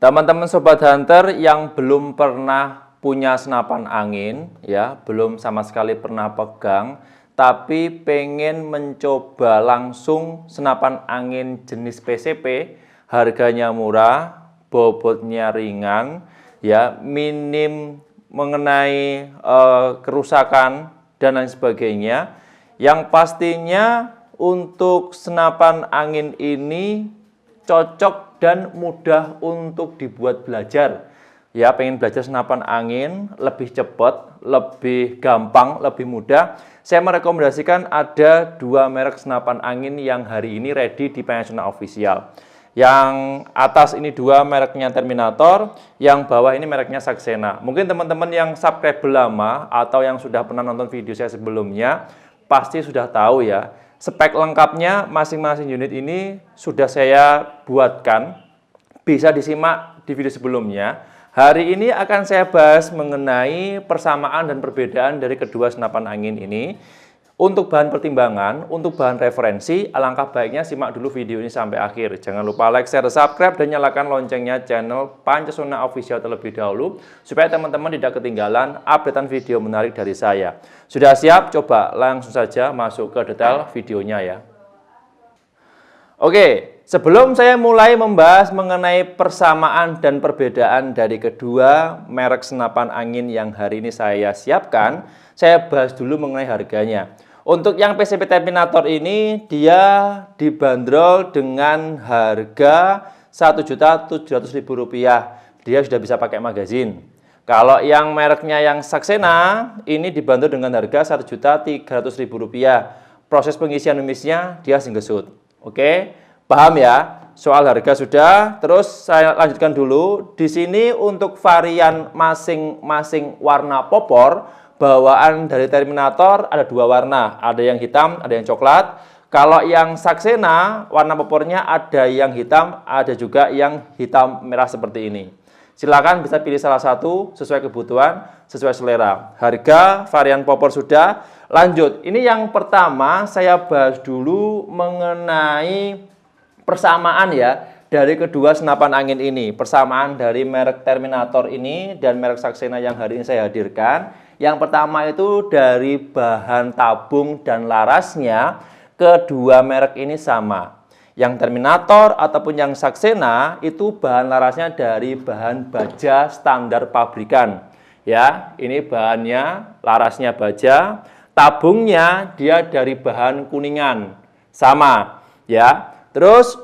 Teman-teman Sobat Hunter yang belum pernah punya senapan angin, ya, belum sama sekali pernah pegang, tapi pengen mencoba langsung senapan angin jenis PCP, harganya murah, bobotnya ringan, ya, minim mengenai kerusakan dan lain sebagainya. Yang pastinya untuk senapan angin ini cocok dan mudah untuk dibuat belajar. Ya, pengen belajar senapan angin lebih cepat, lebih gampang, lebih mudah. Saya merekomendasikan ada dua merek senapan angin yang hari ini ready di Panasonic Official. Yang atas ini dua mereknya Terminator, yang bawah ini mereknya Saxena. Mungkin teman-teman yang subscribe lama atau yang sudah pernah nonton video saya sebelumnya pasti sudah tahu ya. Spek lengkapnya masing-masing unit ini sudah saya buatkan, bisa disimak di video sebelumnya. Hari ini akan saya bahas mengenai persamaan dan perbedaan dari kedua senapan angin ini. Untuk bahan pertimbangan, untuk bahan referensi, alangkah baiknya simak dulu video ini sampai akhir. Jangan lupa like, share, subscribe, dan nyalakan loncengnya channel Panasonic Official terlebih dahulu, supaya teman-teman tidak ketinggalan updatean video menarik dari saya. Sudah siap? Coba langsung saja masuk ke detail videonya ya. Oke, sebelum saya mulai membahas mengenai persamaan dan perbedaan dari kedua merek senapan angin yang hari ini saya siapkan, saya bahas dulu mengenai harganya. Untuk yang PCP Terminator ini dia dibanderol dengan harga Rp1.700.000. Dia sudah bisa pakai magazin. Kalau yang mereknya yang Saxena ini dibanderol dengan harga Rp1.300.000. Proses pengisian numisnya dia single shoot. Oke, paham ya? Soal harga sudah. Terus saya lanjutkan dulu. Di sini untuk varian masing-masing warna popor bawaan dari Terminator ada dua warna, ada yang hitam, ada yang coklat. Kalau yang Saxena, warna popornya ada yang hitam, ada juga yang hitam merah seperti ini. Silakan bisa pilih salah satu sesuai kebutuhan, sesuai selera. Harga varian popor sudah. Lanjut, ini yang pertama saya bahas dulu mengenai persamaan ya dari kedua senapan angin ini. Persamaan dari merek Terminator ini dan merek Saxena yang hari ini saya hadirkan. Yang pertama itu dari bahan tabung dan larasnya, kedua merek ini sama. Yang Terminator ataupun yang Saxena itu bahan larasnya dari bahan baja standar pabrikan. Ya, ini bahannya, larasnya baja, tabungnya dia dari bahan kuningan. Sama, ya. Terus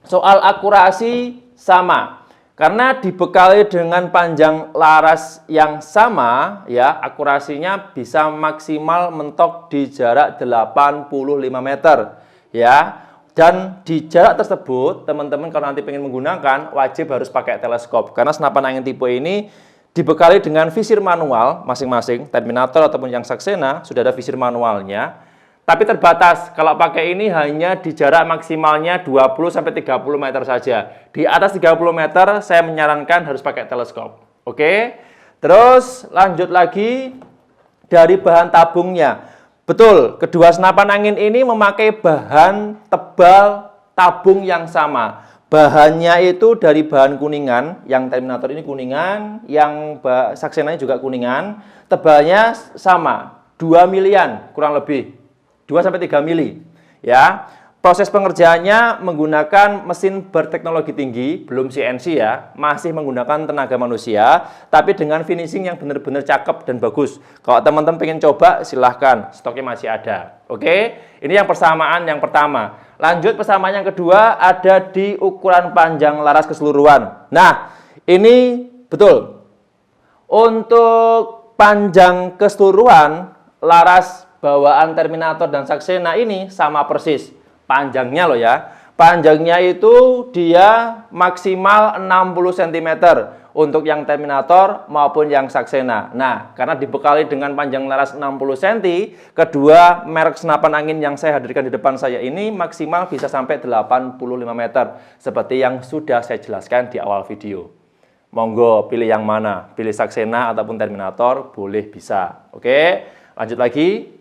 soal akurasi sama. Karena dibekali dengan panjang laras yang sama, ya, akurasinya bisa maksimal mentok di jarak 85 meter, ya. Dan di jarak tersebut, teman-teman kalau nanti pengen menggunakan, wajib harus pakai teleskop. Karena senapan angin tipe ini dibekali dengan visir manual masing-masing, Terminator ataupun yang Saxena sudah ada visir manualnya. Tapi terbatas, kalau pakai ini hanya di jarak maksimalnya 20-30 meter saja. Di atas 30 meter saya menyarankan harus pakai teleskop. Oke. Terus lanjut lagi dari bahan tabungnya. Betul, kedua senapan angin ini memakai bahan tebal tabung yang sama. Bahannya itu dari bahan kuningan, yang Terminator ini kuningan, yang Saxena juga kuningan. Tebalnya sama, 2 milian kurang lebih. 2-3 mili, ya. Proses pengerjaannya menggunakan mesin berteknologi tinggi, belum CNC ya, masih menggunakan tenaga manusia, tapi dengan finishing yang benar-benar cakep dan bagus. Kalau teman-teman pengen coba, silahkan, stoknya masih ada. Oke, ini yang persamaan yang pertama. Lanjut persamaan yang kedua ada di ukuran panjang laras keseluruhan. Nah, ini betul. Untuk panjang keseluruhan laras bawaan Terminator dan Saxena ini sama persis. Panjangnya loh ya. Panjangnya itu dia maksimal 60 cm untuk yang Terminator maupun yang Saxena. Nah, karena dibekali dengan panjang laras 60 cm, kedua merek senapan angin yang saya hadirkan di depan saya ini maksimal bisa sampai 85 meter. Seperti yang sudah saya jelaskan di awal video. Monggo pilih yang mana. Pilih Saxena ataupun Terminator, boleh bisa. Oke, lanjut lagi.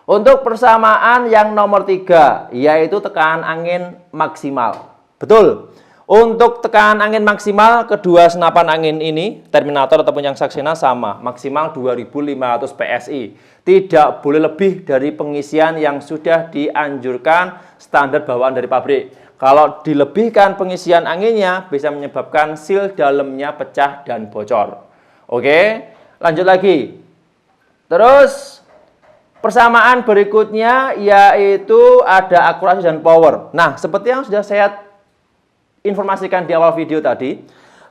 Untuk persamaan yang nomor 3, yaitu tekanan angin maksimal. Betul. Untuk tekanan angin maksimal kedua senapan angin ini, Terminator ataupun yang Saxena sama, maksimal 2500 PSI. Tidak boleh lebih dari pengisian yang sudah dianjurkan standar bawaan dari pabrik. Kalau dilebihkan pengisian anginnya bisa menyebabkan seal dalamnya pecah dan bocor. Oke, lanjut lagi. Terus persamaan berikutnya yaitu ada akurasi dan power. Nah, seperti yang sudah saya informasikan di awal video tadi,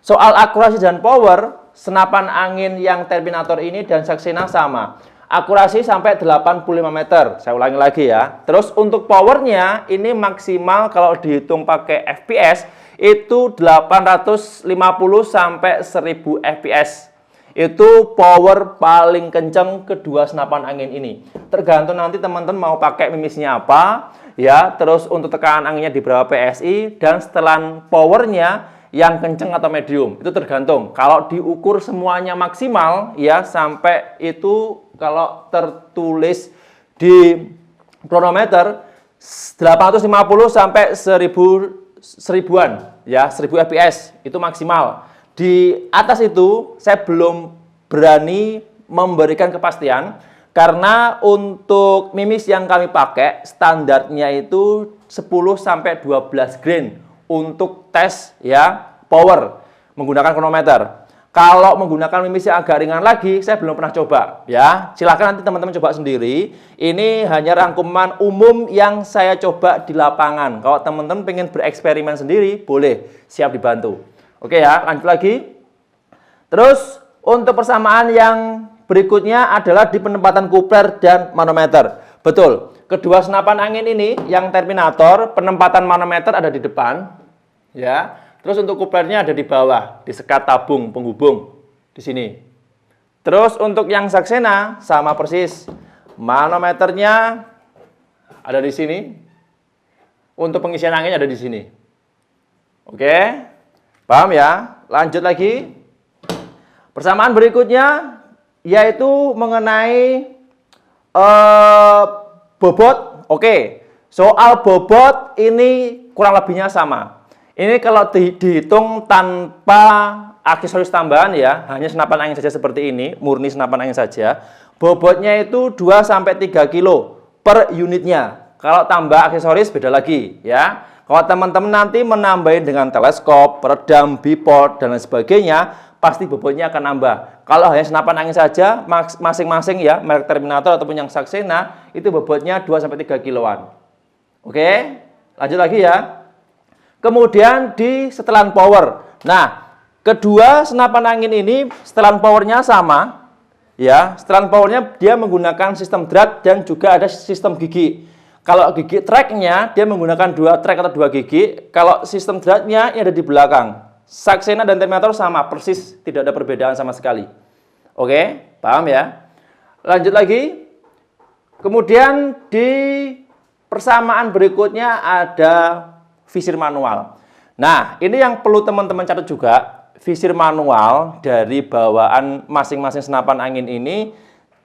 soal akurasi dan power, senapan angin yang Terminator ini dan Saxena sama. Akurasi sampai 85 meter. Saya ulangi lagi ya. Terus untuk powernya ini maksimal kalau dihitung pakai FPS itu 850 sampai 1000 FPS. Itu power paling kenceng kedua senapan angin ini. Tergantung nanti teman-teman mau pakai mimisnya apa, ya. Terus untuk tekanan anginnya di berapa PSI dan setelan powernya yang kenceng atau medium. Itu tergantung. Kalau diukur semuanya maksimal, ya sampai itu kalau tertulis di kronometer 850 sampai 1000-an, ya 1000 fps itu maksimal. Di atas itu saya belum berani memberikan kepastian karena untuk mimis yang kami pakai standarnya itu 10 sampai 12 grain untuk tes ya power menggunakan kronometer. Kalau menggunakan mimis yang agak ringan lagi, saya belum pernah coba ya. Silakan nanti teman-teman coba sendiri. Ini hanya rangkuman umum yang saya coba di lapangan. Kalau teman-teman pengen bereksperimen sendiri, boleh, siap dibantu. Oke ya, lanjut lagi. Terus untuk persamaan yang berikutnya adalah di penempatan kupler dan manometer. Betul, kedua senapan angin ini yang Terminator, penempatan manometer ada di depan ya. Terus untuk kuplernya ada di bawah, di sekat tabung penghubung di sini. Terus untuk yang Saxena sama persis. Manometernya ada di sini. Untuk pengisian anginnya ada di sini. Oke. Paham ya? Lanjut lagi. Persamaan berikutnya yaitu mengenai bobot. Oke. Soal bobot ini kurang lebihnya sama. Ini kalau dihitung tanpa aksesoris tambahan ya, hanya senapan angin saja seperti ini, murni senapan angin saja. Bobotnya itu 2-3 kilo per unitnya. Kalau tambah aksesoris beda lagi ya. Kalau teman-teman nanti menambahin dengan teleskop, peredam, bipod, dan lain sebagainya, pasti bobotnya akan nambah. Kalau hanya senapan angin saja, masing-masing ya, merek Terminator ataupun yang Saxena, itu bobotnya 2-3 kiloan. Oke, lanjut lagi ya. Kemudian di setelan power. Nah, kedua senapan angin ini setelan powernya sama. Ya, setelan powernya dia menggunakan sistem drag dan juga ada sistem gigi. Kalau gigi tracknya dia menggunakan 2 track atau 2 gigi. Kalau sistem dragnya ini ada di belakang. Saxena dan Terminator sama, persis, tidak ada perbedaan sama sekali. Oke, paham ya? Lanjut lagi. Kemudian di persamaan berikutnya ada visir manual. Nah, ini yang perlu teman-teman catat juga. Visir manual dari bawaan masing-masing senapan angin ini,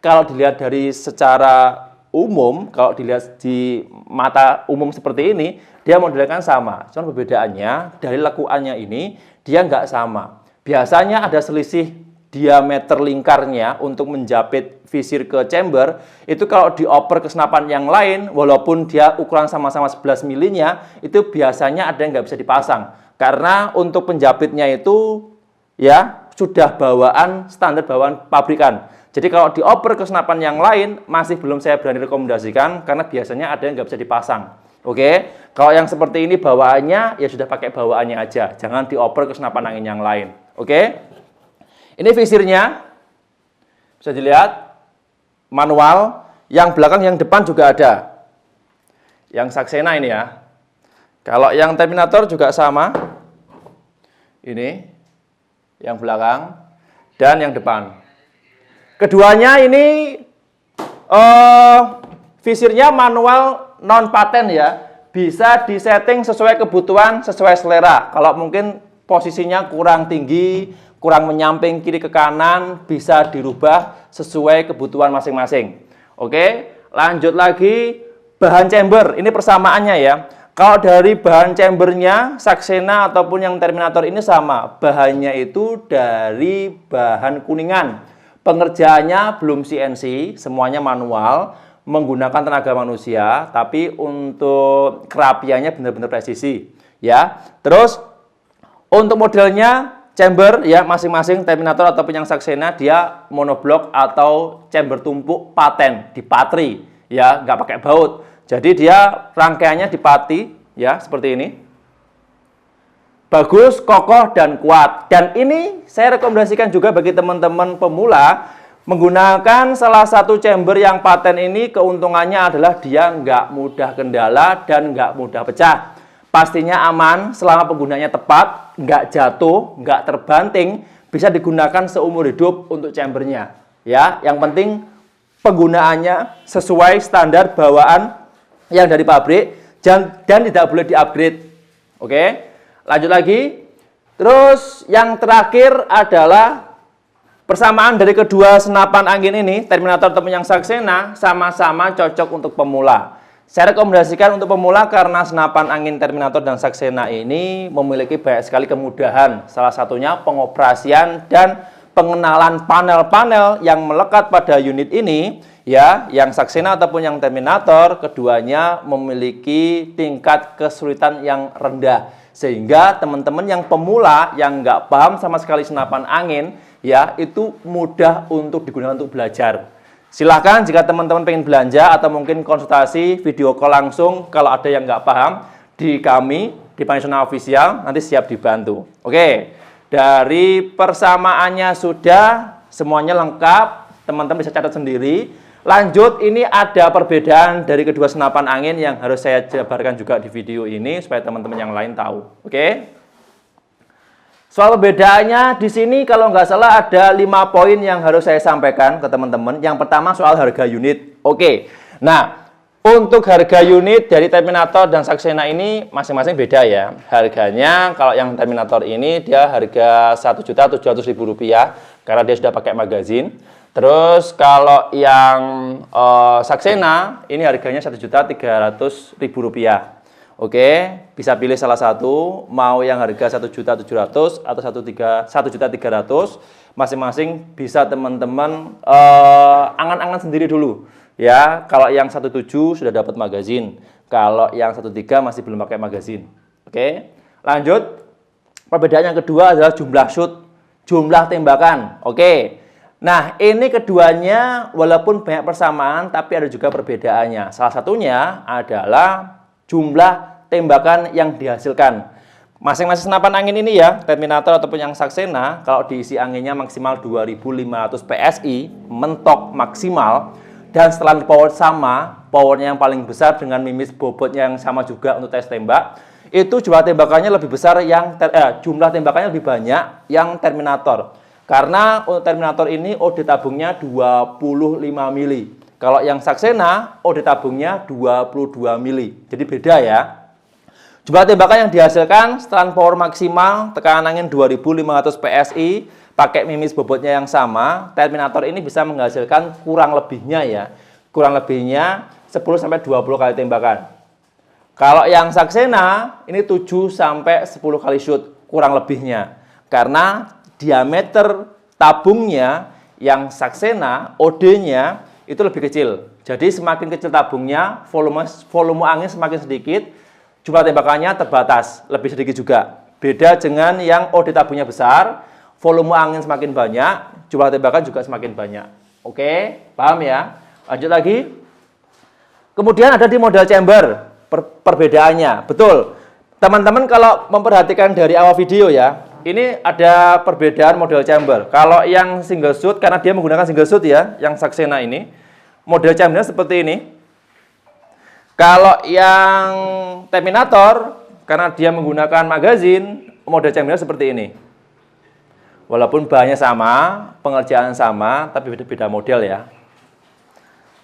kalau dilihat dari secara umum, kalau dilihat di mata umum seperti ini, dia modelnya kan sama. Cuma perbedaannya, dari lekuannya ini, dia nggak sama. Biasanya ada selisih diameter lingkarnya untuk menjapit visir ke chamber, itu kalau dioper ke senapan yang lain, walaupun dia ukuran sama-sama 11 milinya, itu biasanya ada yang nggak bisa dipasang. Karena untuk penjapitnya itu ya sudah bawaan standar bawaan pabrikan. Jadi kalau dioper ke senapan yang lain, masih belum saya berani rekomendasikan, karena biasanya ada yang nggak bisa dipasang. Oke, kalau yang seperti ini bawaannya, ya sudah pakai bawaannya aja. Jangan dioper ke senapan angin yang lain. Oke. Ini visirnya, bisa dilihat, manual, yang belakang, yang depan juga ada. Yang Saxena ini ya. Kalau yang Terminator juga sama, ini, yang belakang, dan yang depan. Keduanya ini, visirnya manual non-paten ya, bisa disetting sesuai kebutuhan, sesuai selera. Kalau mungkin posisinya kurang tinggi, kurang menyamping kiri ke kanan, bisa dirubah sesuai kebutuhan masing-masing. Oke, lanjut lagi, bahan chamber. Ini persamaannya ya. Kalau dari bahan chambernya, Saxena ataupun yang Terminator ini sama. Bahannya itu dari bahan kuningan. Pengerjaannya belum CNC, semuanya manual, menggunakan tenaga manusia, tapi untuk kerapiannya benar-benar presisi. Ya, terus untuk modelnya chamber ya masing-masing Terminator ataupun yang Saxena dia monoblok atau chamber tumpuk paten di patri ya, nggak pakai baut. Jadi dia rangkaiannya dipati ya seperti ini. Bagus, kokoh dan kuat. Dan ini saya rekomendasikan juga bagi teman-teman pemula menggunakan salah satu chamber yang paten ini. Keuntungannya adalah dia nggak mudah kendala dan nggak mudah pecah. Pastinya aman selama penggunaannya tepat, nggak jatuh, nggak terbanting, bisa digunakan seumur hidup untuk chambernya. Ya, yang penting penggunaannya sesuai standar bawaan yang dari pabrik dan tidak boleh di-upgrade. Oke, lanjut lagi. Terus yang terakhir adalah persamaan dari kedua senapan angin ini, Terminator ataupun yang Saxena, sama-sama cocok untuk pemula. Saya rekomendasikan untuk pemula karena senapan angin Terminator dan Saxena ini memiliki banyak sekali kemudahan. Salah satunya pengoperasian dan pengenalan panel-panel yang melekat pada unit ini. Ya, yang Saxena ataupun yang Terminator, keduanya memiliki tingkat kesulitan yang rendah. Sehingga teman-teman yang pemula, yang nggak paham sama sekali senapan angin, ya itu mudah untuk digunakan untuk belajar. Silahkan jika teman-teman pengen belanja atau mungkin konsultasi, video call langsung kalau ada yang nggak paham di kami, di Panasonic Official, nanti siap dibantu. Oke, dari persamaannya sudah, semuanya lengkap, teman-teman bisa catat sendiri. Lanjut, ini ada perbedaan dari kedua senapan angin yang harus saya jabarkan juga di video ini supaya teman-teman yang lain tahu. Oke. Soal perbedaannya di sini kalau nggak salah ada 5 poin yang harus saya sampaikan ke teman-teman. Yang pertama soal harga unit. Oke. Nah, untuk harga unit dari Terminator dan Saxena ini masing-masing beda ya. Harganya kalau yang Terminator ini dia harga Rp1.700.000 karena dia sudah pakai magazin. Terus kalau yang Saxena ini harganya Rp1.300.000. Oke, bisa pilih salah satu, mau yang harga 1.700.000 atau 1.300.000, masing-masing bisa teman-teman angan-angan sendiri dulu. Ya, kalau yang 1.7 sudah dapat magazin, kalau yang 1.3 masih belum pakai magazin. Oke, lanjut. Perbedaan yang kedua adalah jumlah shoot, jumlah tembakan. Oke. Nah, ini keduanya walaupun banyak persamaan, tapi ada juga perbedaannya. Salah satunya adalah jumlah tembakan yang dihasilkan. Masing-masing senapan angin ini ya, Terminator ataupun yang Saxena, kalau diisi anginnya maksimal 2.500 PSI, mentok maksimal, dan setelan power sama, powernya yang paling besar dengan mimis bobotnya yang sama juga untuk tes tembak, itu jumlah tembakannya lebih besar jumlah tembakannya lebih banyak yang Terminator. Karena untuk Terminator ini OD tabungnya 25 mili. Kalau yang Saxena OD tabungnya 22 mili. Jadi beda ya. Jumlah tembakan yang dihasilkan setelan power maksimal, tekanan angin 2.500 PSI, pakai mimis bobotnya yang sama, Terminator ini bisa menghasilkan kurang lebihnya ya. Kurang lebihnya 10-20 kali tembakan. Kalau yang Saxena ini 7-10 kali shoot kurang lebihnya. Karena diameter tabungnya yang Saxena, OD-nya itu lebih kecil. Jadi semakin kecil tabungnya, volume angin semakin sedikit, jumlah tembakannya terbatas, lebih sedikit juga. Beda dengan yang OD tabungnya besar, volume angin semakin banyak, jumlah tembakan juga semakin banyak. Oke, paham ya? Lanjut lagi. Kemudian ada di model chamber, perbedaannya. Betul, teman-teman kalau memperhatikan dari awal video ya, ini ada perbedaan model chamber. Kalau yang single shoot, karena dia menggunakan single shoot ya, yang Saxena ini, model chambernya seperti ini. Kalau yang Terminator, karena dia menggunakan magazin, model chambernya seperti ini. Walaupun bahannya sama, pengerjaan sama, tapi beda-beda model ya.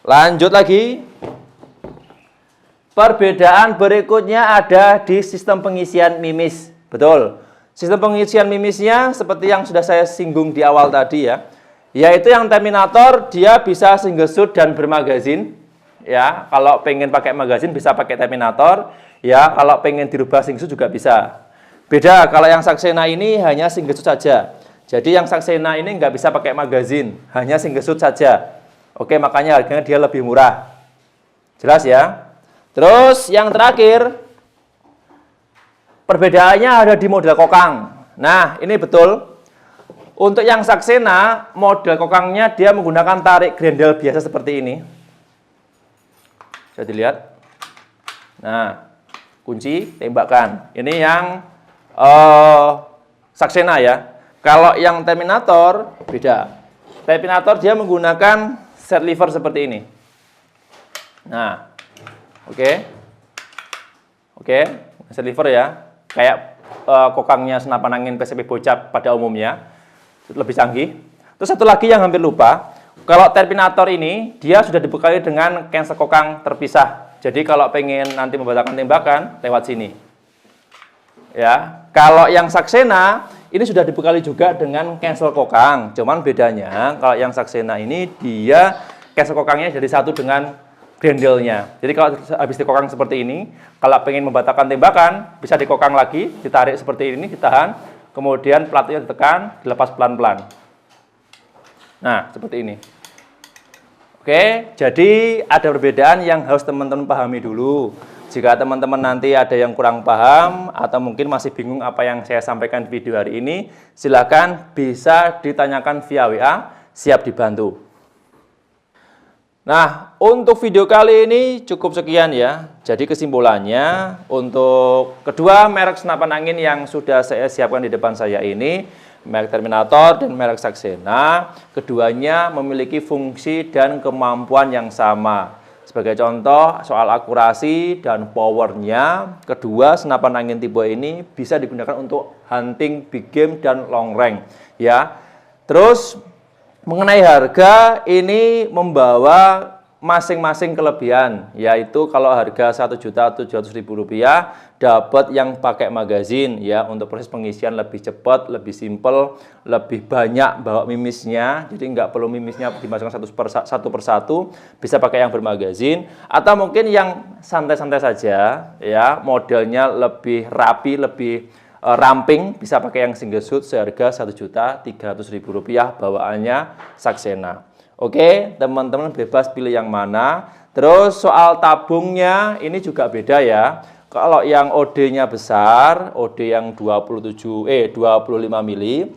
Lanjut lagi. Perbedaan berikutnya ada di sistem pengisian mimis. Betul. Sistem pengisian mimisnya seperti yang sudah saya singgung di awal tadi ya. Yaitu yang Terminator dia bisa single shoot dan bermagazin. Ya, kalau pengen pakai magazin bisa pakai Terminator. Ya, kalau pengen dirubah single shoot juga bisa. Beda kalau yang Saxena ini hanya single shoot saja. Jadi yang Saxena ini nggak bisa pakai magazin, hanya single shoot saja. Oke, makanya harganya dia lebih murah. Jelas ya? Terus yang terakhir, perbedaannya ada di model kokang. Nah, ini betul. Untuk yang Saxena, model kokangnya dia menggunakan tarik grendel biasa seperti ini. Bisa dilihat. Nah, kunci, tembakkan. Ini yang Saxena ya. Kalau yang Terminator, beda. Terminator dia menggunakan set lever seperti ini. Nah, oke, set lever ya. Kayak kokangnya senapan angin PCP bocap pada umumnya. Lebih canggih. Terus satu lagi yang hampir lupa. Kalau Terminator ini, dia sudah dibekali dengan cancel kokang terpisah. Jadi kalau pengen nanti membatalkan tembakan, lewat sini. Ya, kalau yang Saxena ini sudah dibekali juga dengan cancel kokang. Cuman bedanya kalau yang Saxena ini dia cancel kokangnya jadi satu dengan grendelnya. Jadi kalau habis dikokang seperti ini, kalau pengen membatalkan tembakan, bisa dikokang lagi, ditarik seperti ini, ditahan, kemudian platnya ditekan, dilepas pelan-pelan. Nah, seperti ini. Oke, jadi ada perbedaan yang harus teman-teman pahami dulu. Jika teman-teman nanti ada yang kurang paham atau mungkin masih bingung apa yang saya sampaikan di video hari ini, silakan bisa ditanyakan via WA, siap dibantu. Nah, untuk video kali ini cukup sekian ya. Jadi kesimpulannya, untuk kedua merek senapan angin yang sudah saya siapkan di depan saya ini, merek Terminator dan merek Saxena, keduanya memiliki fungsi dan kemampuan yang sama. Sebagai contoh, soal akurasi dan powernya, kedua senapan angin tipe ini bisa digunakan untuk hunting, big game, dan long range. Ya, terus mengenai harga, ini membawa masing-masing kelebihan, yaitu kalau harga Rp1.700.000 dapat yang pakai magazin ya, untuk proses pengisian lebih cepat, lebih simple, lebih banyak bawa mimisnya, jadi nggak perlu mimisnya dimasukkan satu persatu, bisa pakai yang bermagazin, atau mungkin yang santai-santai saja ya, modelnya lebih rapi, lebih ramping, bisa pakai yang single shoot seharga Rp1.300.000 bawaannya Saxena. Oke, teman-teman bebas pilih yang mana. Terus soal tabungnya ini juga beda ya. Kalau yang OD-nya besar, OD yang 25 mili,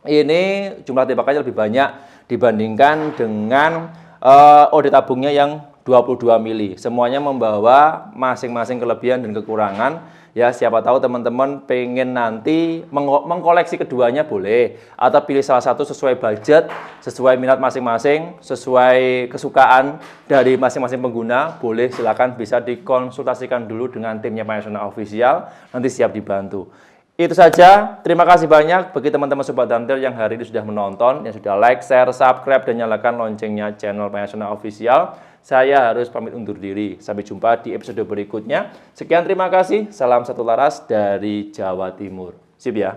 ini jumlah tembakannya lebih banyak dibandingkan dengan OD tabungnya yang 22 mili. Semuanya membawa masing-masing kelebihan dan kekurangan. Ya, siapa tahu teman-teman pengen nanti mengkoleksi keduanya boleh. Atau pilih salah satu sesuai budget, sesuai minat masing-masing, sesuai kesukaan dari masing-masing pengguna. Boleh, silakan bisa dikonsultasikan dulu dengan timnya Panasonic Official. Nanti siap dibantu. Itu saja. Terima kasih banyak bagi teman-teman Sobat Dantil yang hari ini sudah menonton, yang sudah like, share, subscribe, dan nyalakan loncengnya channel Panasonic Official. Saya harus pamit undur diri. Sampai jumpa di episode berikutnya. Sekian, terima kasih. Salam satu laras dari Jawa Timur. Sip ya.